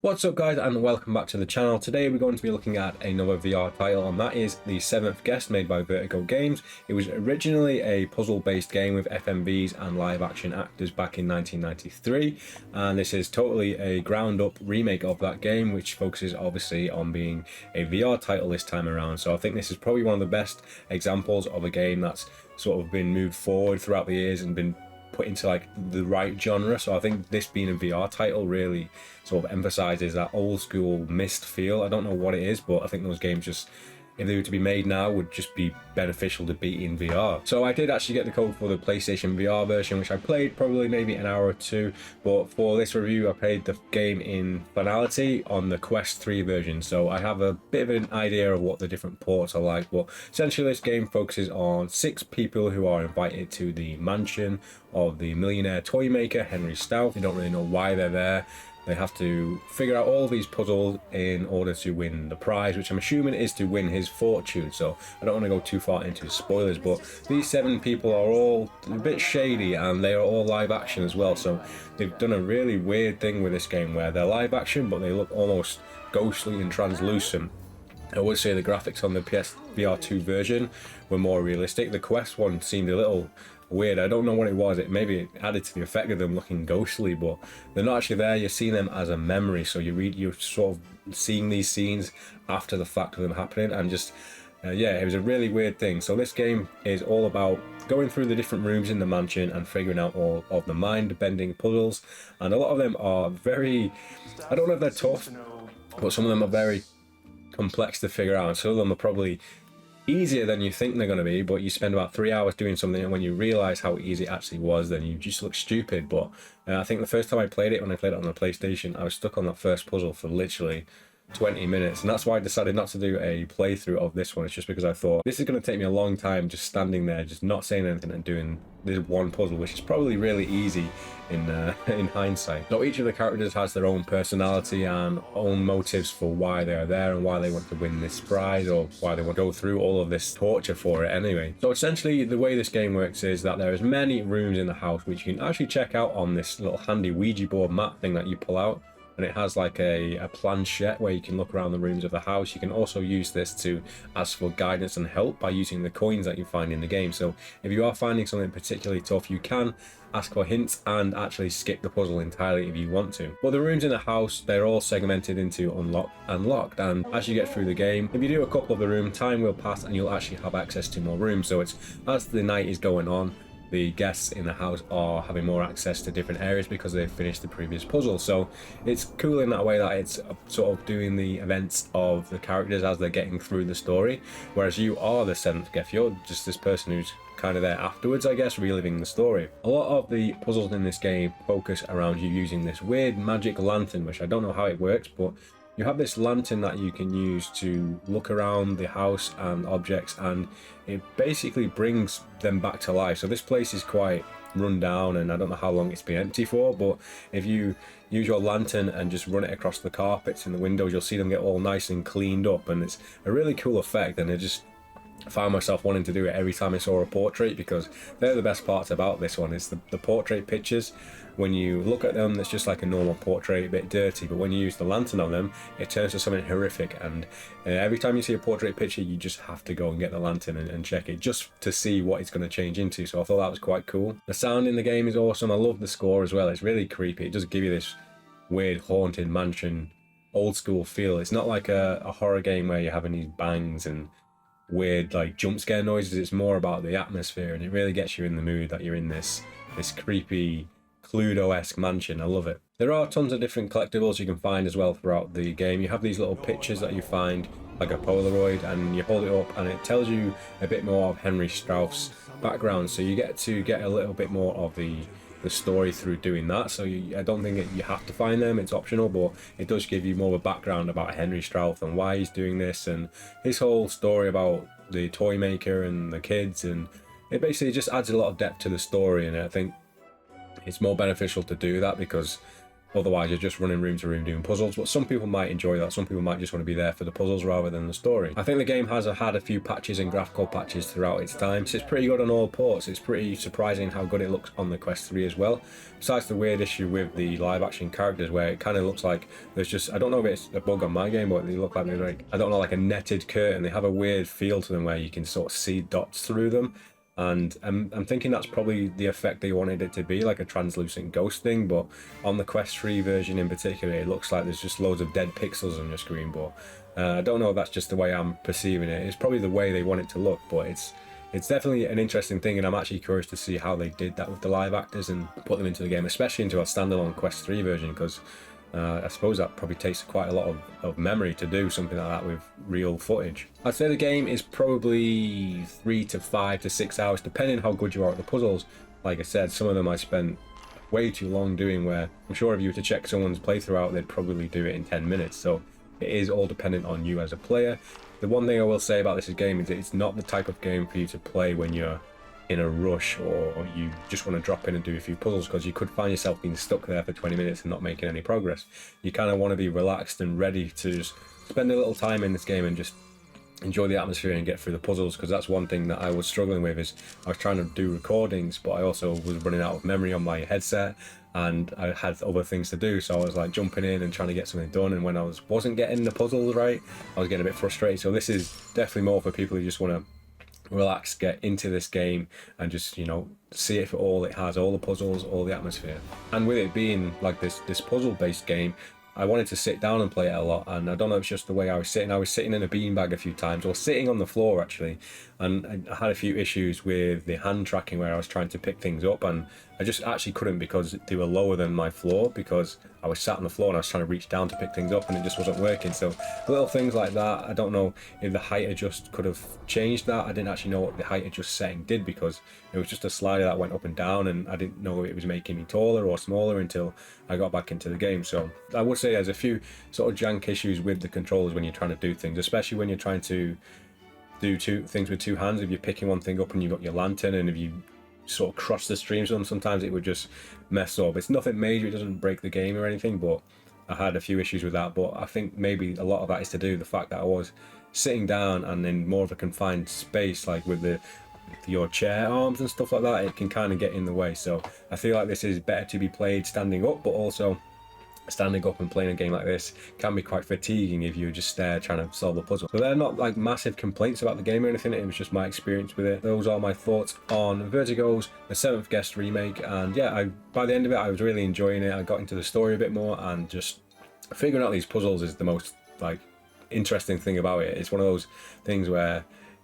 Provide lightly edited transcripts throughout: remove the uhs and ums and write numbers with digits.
What's up guys, and welcome back to the channel. Today we're going to be looking at another VR title, and that is The Seventh Guest, made by Vertigo games. It was originally a puzzle based game with FMVs and live action actors back in 1993, and this is totally a ground up remake of that game, which focuses obviously on being a VR title this time around. So I think this is probably one of the best examples of a game that's sort of been moved forward throughout the years and been put into like the right genre. So I think this being a VR title really sort of emphasizes that old school Myst feel. I don't know what it is, but I think those games just, if they were to be made now, would just be beneficial to be in VR. So I did actually get the code for the PlayStation VR version, which I played probably maybe an hour or two, but for this review I played the game in finality on the Quest 3 version, so I have a bit of an idea of what the different ports are like. But essentially this game focuses on 6 people who are invited to the mansion of the millionaire toy maker Henry Stouff. You don't really know why they're there. They have to figure out all these puzzles in order to win the prize, which I'm assuming is to win his fortune. So I don't want to go too far into spoilers, but these 7 people are all a bit shady, and they are all live action as well. So they've done a really weird thing with this game where they're live action, but they look almost ghostly and translucent. I would say the graphics on the PSVR 2 version were more realistic. The Quest one seemed a little weird. I don't know what it was. It maybe added to the effect of them looking ghostly, but they're not actually there. You're seeing them as a memory, so you're sort of seeing these scenes after the fact of them happening, and just yeah, it was a really weird thing. So this game is all about going through the different rooms in the mansion and figuring out all of the mind-bending puzzles, and a lot of them are very, I don't know if they're tough, but some of them are very complex to figure out, and some of them are probably easier than you think they're going to be, but you spend about 3 hours doing something, and when you realize how easy it actually was, then you just look stupid. But I think the first time I played it, when I played it on the PlayStation, I was stuck on that first puzzle for literally 20 minutes, and that's why I decided not to do a playthrough of this one. It's just because I thought this is going to take me a long time just standing there, just not saying anything and doing this one puzzle, which is probably really easy in hindsight. So each of the characters has their own personality and own motives for why they are there and why they want to win this prize, or why they want to go through all of this torture for it anyway. So essentially the way this game works is that there is many rooms in the house which you can actually check out on this little handy Ouija board map thing that you pull out, and it has like a planchette where you can look around the rooms of the house. You can also use this to ask for guidance and help by using the coins that you find in the game. So if you are finding something particularly tough, you can ask for hints and actually skip the puzzle entirely if you want to. But the rooms in the house, they're all segmented into unlocked and locked, and as you get through the game, if you do a couple of the room, time will pass and you'll actually have access to more rooms. So it's, as the night is going on, the guests in the house are having more access to different areas because they've finished the previous puzzle. So it's cool in that way that it's sort of doing the events of the characters as they're getting through the story, whereas you are the 7th guest. You're just this person who's kind of there afterwards, I guess, reliving the story. A lot of the puzzles in this game focus around you using this weird magic lantern, which I don't know how it works, but you have this lantern that you can use to look around the house and objects, and it basically brings them back to life. So this place is quite run down, and I don't know how long it's been empty for, but if you use your lantern and just run it across the carpets and the windows, you'll see them get all nice and cleaned up, and it's a really cool effect. And I just found myself wanting to do it every time I saw a portrait, because they're the best parts about this one. Is the portrait pictures. When you look at them, it's just like a normal portrait, a bit dirty, but when you use the lantern on them, it turns to something horrific. And every time you see a portrait picture, you just have to go and get the lantern and check it just to see what it's going to change into. So I thought that was quite cool. The sound in the game is awesome. I love the score as well. It's really creepy. It does give you this weird haunted mansion old school feel. It's not like a horror game where you're having these bangs and weird like jump scare noises. It's more about the atmosphere, and it really gets you in the mood that you're in this creepy Cluedo-esque mansion. I love it. There are tons of different collectibles you can find as well throughout the game. You have these little pictures that you find, like a Polaroid, and you hold it up and it tells you a bit more of Henry Stouff's background, so you get to get a little bit more of the story through doing that. So I don't think you have to find them, it's optional, but it does give you more of a background about Henry Stouff and why he's doing this, and his whole story about the toy maker and the kids, and it basically just adds a lot of depth to the story. And I think it's more beneficial to do that because Otherwise, you're just running room to room doing puzzles. But some people might enjoy that. Some people might just want to be there for the puzzles rather than the story. I think the game has had a few patches and graphical patches throughout its time. So it's pretty good on all ports. It's pretty surprising how good it looks on the Quest 3 as well. Besides the weird issue with the live action characters where it kind of looks like there's just, I don't know if it's a bug on my game, but they look like they're like, I don't know, like a netted curtain. They have a weird feel to them where you can sort of see dots through them. And I'm thinking that's probably the effect they wanted it to be, like a translucent ghost thing. But on the Quest 3 version in particular, it looks like there's just loads of dead pixels on your screen. But I don't know if that's just the way I'm perceiving it. It's probably the way they want it to look, but it's definitely an interesting thing, and I'm actually curious to see how they did that with the live actors and put them into the game, especially into a standalone Quest 3 version, because I suppose that probably takes quite a lot of memory to do something like that with real footage. I'd say the game is probably 3 to 5 to 6 hours, depending how good you are at the puzzles. Like I said, some of them I spent way too long doing, where I'm sure if you were to check someone's playthrough out, they'd probably do it in 10 minutes. So it is all dependent on you as a player. The one thing I will say about this game is that it's not the type of game for you to play when you're in a rush or you just want to drop in and do a few puzzles, because you could find yourself being stuck there for 20 minutes and not making any progress. You kind of want to be relaxed and ready to just spend a little time in this game and just enjoy the atmosphere and get through the puzzles, because that's one thing that I was struggling with. Is I was trying to do recordings, but I also was running out of memory on my headset and I had other things to do, so I was like jumping in and trying to get something done, and when I wasn't getting the puzzles right, I was getting a bit frustrated. So this is definitely more for people who just want to relax, get into this game and just, you know, see it for all it has, all the puzzles, all the atmosphere. And with it being like this puzzle based game, I wanted to sit down and play it a lot, and I don't know if it's just the way I was sitting in a beanbag a few times, or sitting on the floor actually, and I had a few issues with the hand tracking where I was trying to pick things up and I just actually couldn't, because they were lower than my floor, because I was sat on the floor and I was trying to reach down to pick things up and it just wasn't working. So little things like that. I don't know if the height adjust could have changed that. I didn't actually know what the height adjust setting did, because it was just a slider that went up and down, and I didn't know if it was making me taller or smaller until I got back into the game. So I would say there's a few sort of jank issues with the controllers when you're trying to do things, especially when you're trying to do two things with two hands. If you're picking one thing up and you've got your lantern, and if you sort of cross the streams on, sometimes it would just mess up. It's nothing major, it doesn't break the game or anything, but I had a few issues with that. But I think maybe a lot of that is to do with the fact that I was sitting down and in more of a confined space, like with your chair arms and stuff like that. It can kind of get in the way. So I feel like this is better to be played standing up, but also standing up and playing a game like this can be quite fatiguing if you're just there trying to solve a puzzle. So they're not like massive complaints about the game or anything, it was just my experience with it. Those are my thoughts on Vertigo's The Seventh Guest remake, and yeah, by the end of it I was really enjoying it. I got into the story a bit more, and just figuring out these puzzles is the most like interesting thing about it. It's one of those things where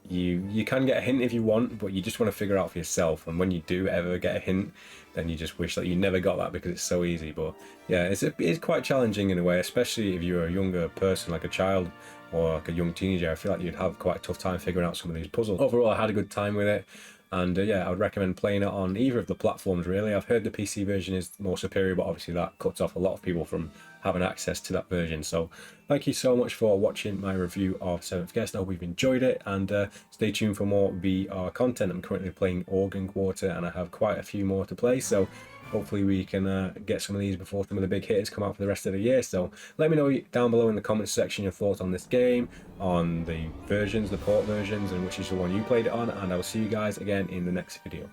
you can get a hint if you want, but you just want to figure out for yourself, and when you do ever get a hint, then you just wish that you never got that, because it's so easy. But yeah, it's quite challenging in a way, especially if you're a younger person, like a child or like a young teenager. I feel like you'd have quite a tough time figuring out some of these puzzles. Overall, I had a good time with it, and yeah, I would recommend playing it on either of the platforms really. I've heard the PC version is more superior, but obviously that cuts off a lot of people from having access to that version. So thank you so much for watching my review of Seventh Guest. I hope you've enjoyed it, and stay tuned for more VR content. I'm currently playing Organ Quarter, and I have quite a few more to play, so hopefully we can get some of these before some of the big hitters come out for the rest of the year. So let me know down below in the comments section your thoughts on this game, on the versions, the port versions, and which is the one you played it on, and I will see you guys again in the next video.